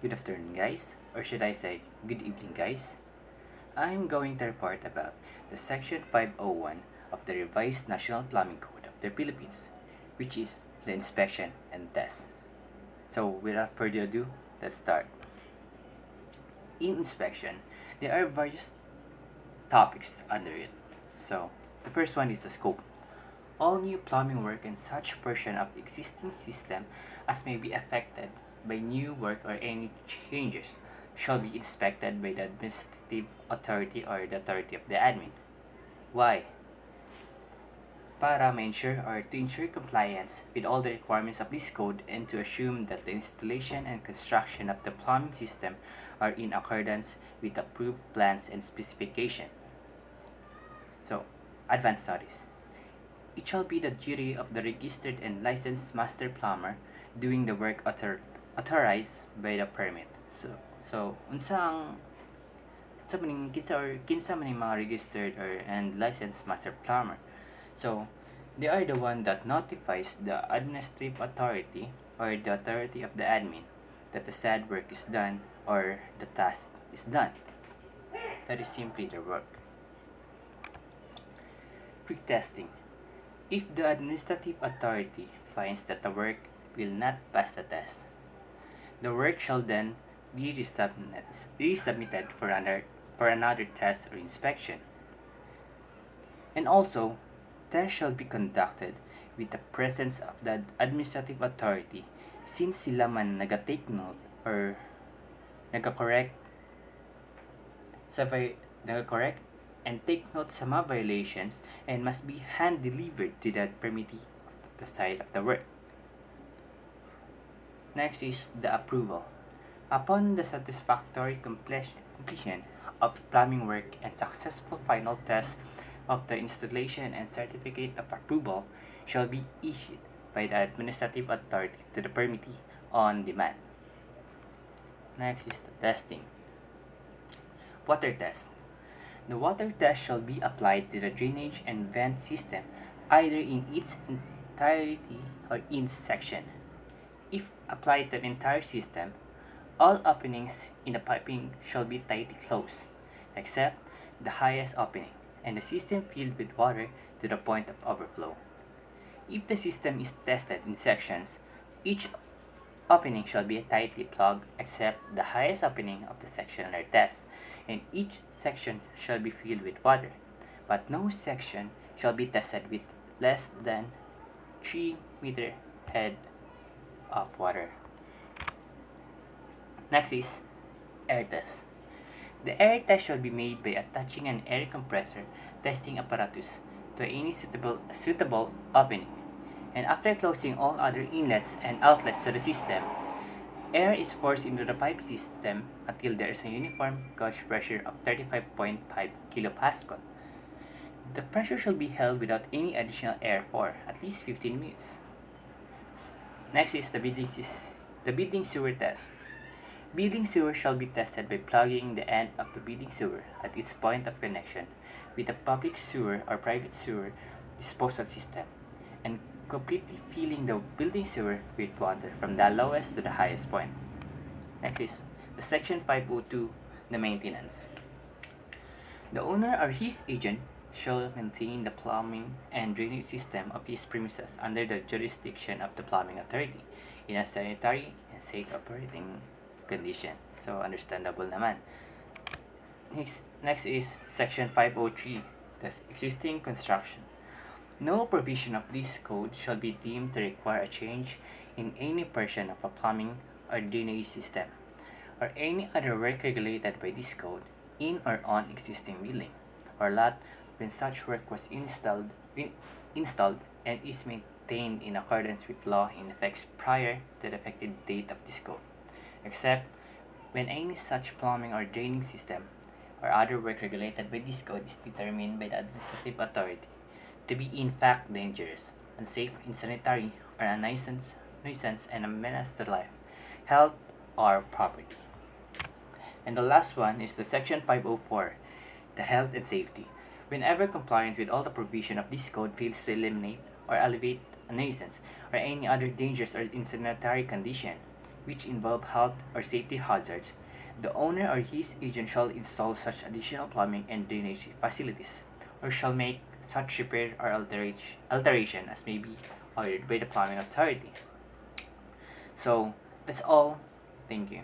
Good afternoon, guys, or should I say, good evening, guys. I'm going to report about the Section 501 of the Revised National Plumbing Code of the Philippines, which is the inspection and test. So, without further ado, let's start. In inspection, there are various topics under it. So, the first one is the scope. All new plumbing work and such portion of existing system as may be affected by new work or any changes shall be inspected by the administrative authority or the authority of the admin. Why? Para ma-ensure or to ensure compliance with all the requirements of this code and to assume that the installation and construction of the plumbing system are in accordance with approved plans and specification. So, advanced studies. It shall be the duty of the registered and licensed master plumber doing the work authorized by the permit. So unsang sa maning kinsa maning mga registered or and licensed master plumber. So they are the one that notifies the administrative authority or the authority of the admin that the said work is done or the task is done. That is simply their work. Pre-testing. If the administrative authority finds that the work will not pass the test, the work shall then be resubmitted for another test or inspection. And also, tests shall be conducted with the presence of the administrative authority since sila man naga-take note or naga-correct and take note sa mga violations and must be hand-delivered to the permittee at the site of the work. Next is the approval. Upon the satisfactory completion of plumbing work and successful final test of the installation and certificate of approval shall be issued by the administrative authority to the permittee on demand. Next is the testing. Water test. The water test shall be applied to the drainage and vent system either in its entirety or in section. If applied to the entire system, all openings in the piping shall be tightly closed, except the highest opening, and the system filled with water to the point of overflow. If the system is tested in sections, each opening shall be tightly plugged except the highest opening of the section under test, and each section shall be filled with water, but no section shall be tested with less than 3-meter head of water. Next is air test. The air test shall be made by attaching an air compressor testing apparatus to any suitable opening, and after closing all other inlets and outlets to the system, air is forced into the pipe system until there is a uniform gauge pressure of 35.5 kilopascal. The pressure shall be held without any additional air for at least 15 minutes. Next is the building sewer test. Building sewer shall be tested by plugging the end of the building sewer at its point of connection with a public sewer or private sewer disposal system and completely filling the building sewer with water from the lowest to the highest point. Next is the Section 502, the maintenance. The owner or his agent shall maintain the plumbing and drainage system of his premises under the jurisdiction of the plumbing authority in a sanitary and safe operating condition. So, understandable naman. Next is Section 503, the existing construction. No provision of this code shall be deemed to require a change in any portion of a plumbing or drainage system or any other work regulated by this code in or on existing building or lot when such work was installed and is maintained in accordance with law in effect prior to the effective date of this code, except when any such plumbing or draining system or other work regulated by this code is determined by the administrative authority to be in fact dangerous, unsafe, insanitary, or a nuisance and a menace to life, health, or property. And the last one is the Section 504, the health and safety. Whenever compliance with all the provision of this code fails to eliminate or alleviate a nuisance or any other dangerous or insanitary condition, which involve health or safety hazards, the owner or his agent shall install such additional plumbing and drainage facilities, or shall make such repair or alteration as may be ordered by the plumbing authority. So that's all. Thank you.